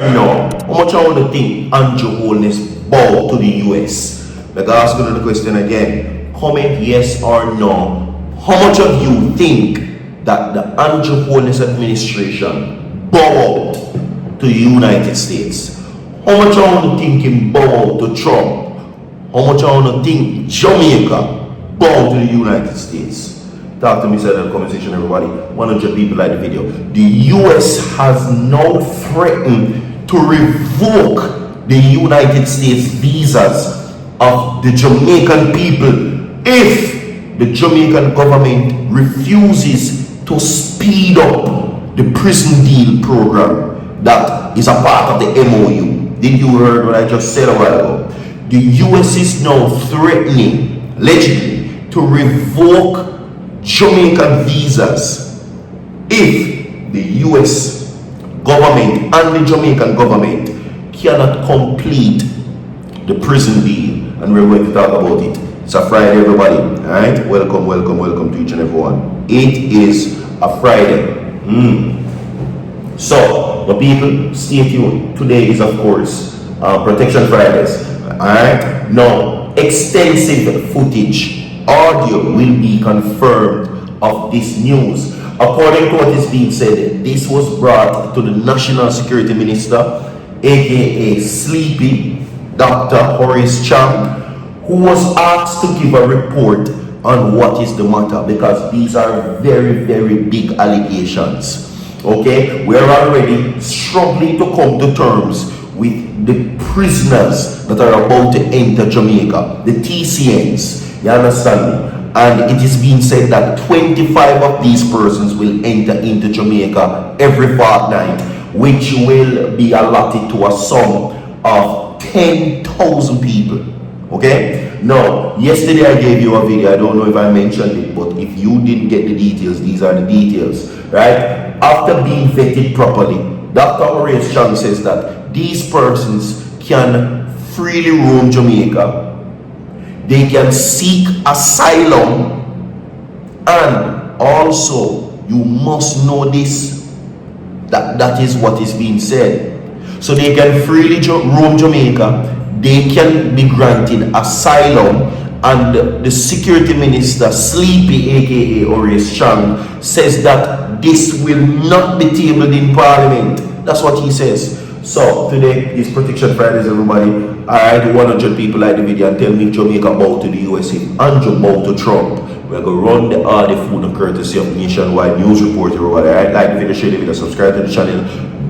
No, how much I want to think Andrew Holness bow to the US? Like I ask you the question again. Comment yes or no. How much of you think that the Andrew Holness administration bow out to the United States? How much I want to think him bow out to Trump? How much I want to think Jamaica bow to the United States? Talk to me inside the comment section, everybody. 100 people like the video. The US has now threatened to revoke the United States visas of the Jamaican people if the Jamaican government refuses to speed up the prison deal program that is a part of the MOU. Did you hear what I just said a while ago? The US is now threatening, allegedly, to revoke Jamaican visas if the US government and the Jamaican government cannot complete the prison deal, and we're going to talk about it. It's a Friday, everybody. Alright? Welcome to each and everyone. It is a Friday. So, the people, stay tuned. Today is, of course, Protection Fridays. Alright? Now, extensive footage, audio will be confirmed of this news. According to what is being said, this was brought to the National Security Minister, aka Sleepy, Dr. Horace Chang, who was asked to give a report on what is the matter, because these are very, very big allegations. Okay, we're already struggling to come to terms with the prisoners that are about to enter Jamaica, the TCNs, you understand me? And it is being said that 25 of these persons will enter into Jamaica every fortnight, which will be allotted to a sum of 10,000 people. Okay? Now, yesterday I gave you a video. I don't know if I mentioned it, but if you didn't get the details, these are the details. Right? After being vetted properly, Dr. Horace Chang says that these persons can freely roam Jamaica. They can seek asylum, and also you must know this, that is what is being said. So they can freely roam Jamaica, they can be granted asylum, and the security minister, Sleepy, aka Horace Chang, says that this will not be tabled in parliament. That's what he says. So today is Protection Fridays, everybody. Alright, 100 people like the video and tell me if Jamaica bow to the US, if Andrew bow to Trump. We're going to run the food and courtesy of Nationwide News Report, everybody. Alright, like the video, share the video, subscribe to the channel.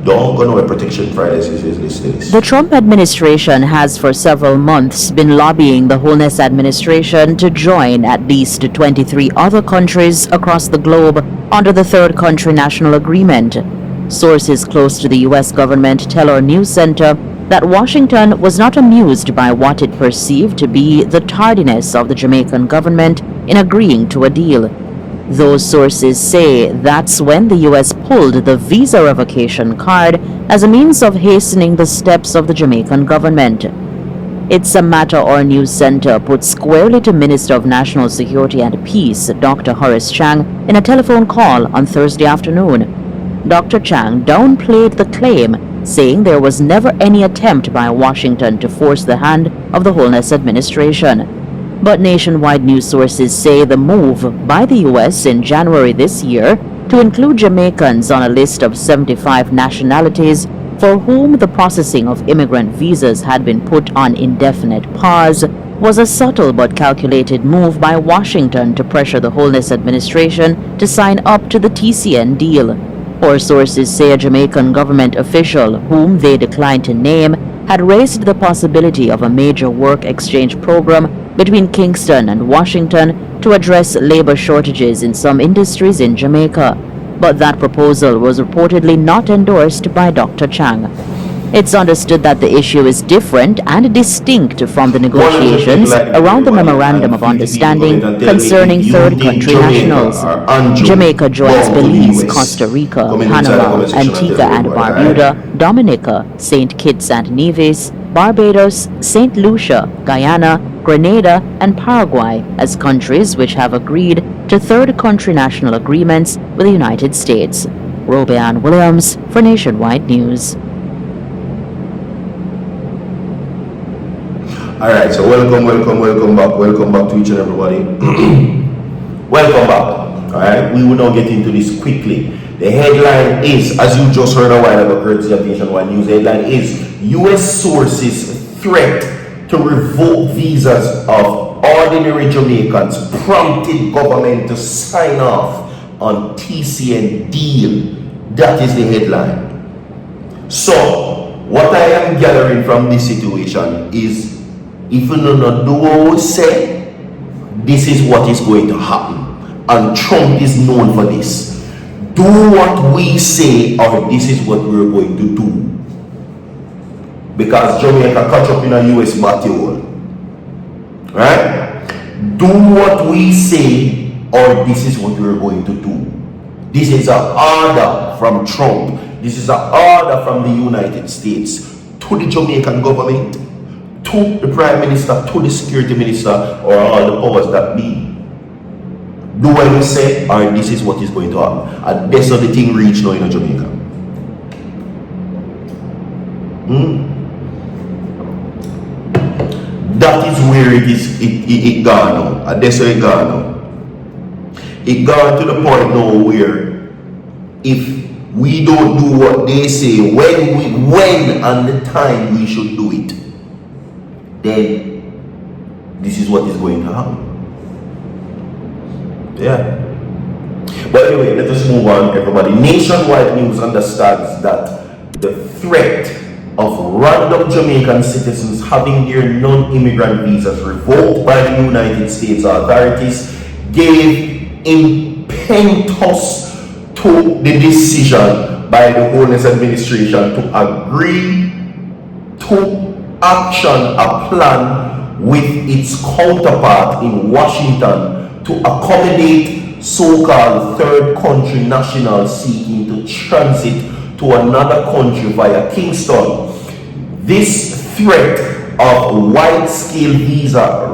Don't go nowhere. Protection Fridays is listening. The Trump administration has for several months been lobbying the Holness administration to join at least 23 other countries across the globe under the Third Country National Agreement. Sources close to the U.S. government tell our news center that Washington was not amused by what it perceived to be the tardiness of the Jamaican government in agreeing to a deal. Those sources say that's when the U.S. pulled the visa revocation card as a means of hastening the steps of the Jamaican government. It's a matter our news center put squarely to Minister of National Security and Peace, Dr. Horace Chang, in a telephone call on Thursday afternoon. Dr. Chang downplayed the claim, saying there was never any attempt by Washington to force the hand of the Holness administration. But nationwide news sources say the move by the U.S. in January this year to include Jamaicans on a list of 75 nationalities for whom the processing of immigrant visas had been put on indefinite pause was a subtle but calculated move by Washington to pressure the Holness administration to sign up to the TCN deal. Or sources say a Jamaican government official, whom they declined to name, had raised the possibility of a major work exchange program between Kingston and Washington to address labor shortages in some industries in Jamaica. But that proposal was reportedly not endorsed by Dr. Chang. It's understood that the issue is different and distinct from the negotiations around the Memorandum of Understanding concerning third country nationals. Jamaica joins Belize, Costa Rica, Panama, Antigua and Barbuda, Dominica, St. Kitts and Nevis, Barbados, St. Lucia, Guyana, Grenada, and Paraguay as countries which have agreed to third country national agreements with the United States. Robeanne Williams for Nationwide News. All right, so welcome back to each and everybody. Welcome back. All right, we will now get into this quickly. The headline is, as you just heard a while ago, courtesy of Nationwide News, the headline is U.S. sources threat to revoke visas of ordinary Jamaicans prompted government to sign off on TCN deal. That is the headline. So, what I am gathering from this situation is, if you do not do what we say, this is what is going to happen. And Trump is known for this. Do what we say, or this is what we're going to do. Because Jamaica catch up in a US battle. Right? Do what we say, or this is what we're going to do. This is an order from Trump. This is an order from the United States to the Jamaican government, to the Prime Minister, to the Security Minister, or all the powers that be. Do what we say, or this is what is going to happen. And that's how the thing reach now in Jamaica. That is where it gone now. And that's how it gone now. It gone to the point now where if we don't do what they say when and the time we should do it, then this is what is going to happen. Yeah. But anyway, let us move on, everybody. Nationwide News understands that the threat of random Jamaican citizens having their non-immigrant visas revoked by the United States authorities gave impetus to the decision by the Holness administration to agree to action a plan with its counterpart in Washington to accommodate so-called third country nationals seeking to transit to another country via Kingston. This threat of wide-scale visa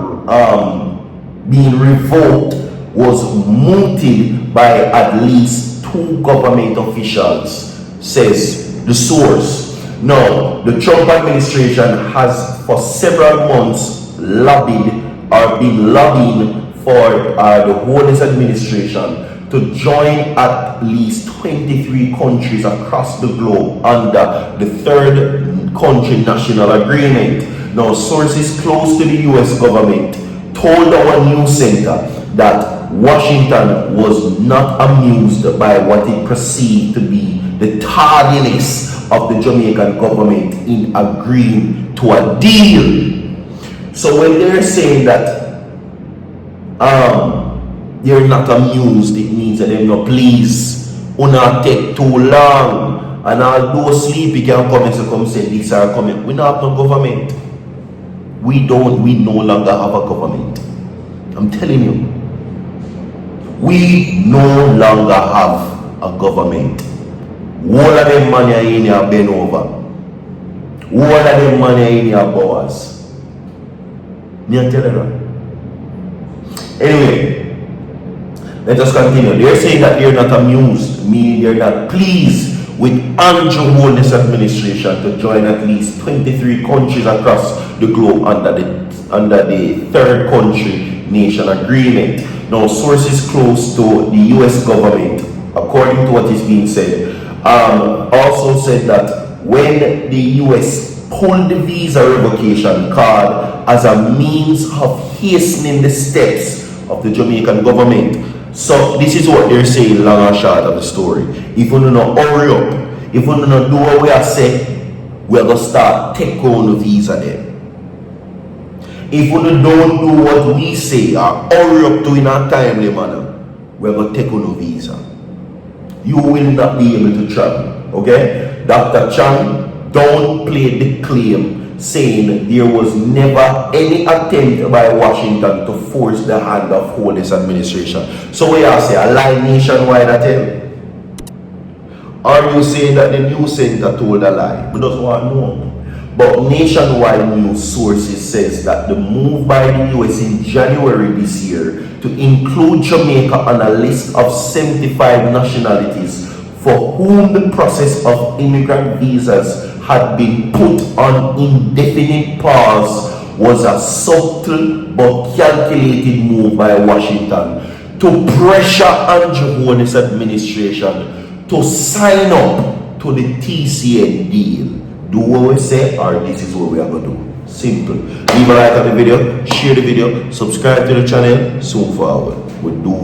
being revoked was mooted by at least 2 government officials, says the source. Now, the Trump administration has for several months lobbied or been lobbying for the Holness administration to join at least 23 countries across the globe under the third country national agreement. Now, sources close to the US government told our news center that Washington was not amused by what it perceived to be the tardiness of the Jamaican government in agreeing to a deal. So when they're saying that they're not amused, it means that they're not pleased. Una take too long, and although sleepy can come and come say this are coming. We don't have no government. We no longer have a government. I'm telling you. We no longer have a government. All of them money are in your bend over. All of them money are in your bowers. Me I tell you. Anyway, let us continue. They're saying that they're not amused, meaning they're not pleased with Andrew Holness administration to join at least 23 countries across the globe under the third country nation agreement. Now, sources close to the US government, according to what is being said, also said that when the US pulled the visa revocation card as a means of hastening the steps of the Jamaican government. So this is what they're saying, long and short of the story. If we do not hurry up, if we do not do what we are saying, we're going to start take on the visa then. If we don't do what we say or hurry up to in a timely manner, we're going to take on the visa. You will not be able to travel. Okay? Dr. Chang, don't play the claim saying there was never any attempt by Washington to force the hand of Holness administration. So we are saying a lie nationwide attempt. Are you saying that the news center told a lie? We don't want to know. But Nationwide News sources says that the move by the US in January this year to include Jamaica on a list of 75 nationalities for whom the process of immigrant visas had been put on indefinite pause was a subtle but calculated move by Washington to pressure Andrew Holness administration to sign up to the TCN deal. Do what we say, or this is what we are going to do. Simple. Leave a like on the video, share the video, subscribe to the channel. Soon forward, we do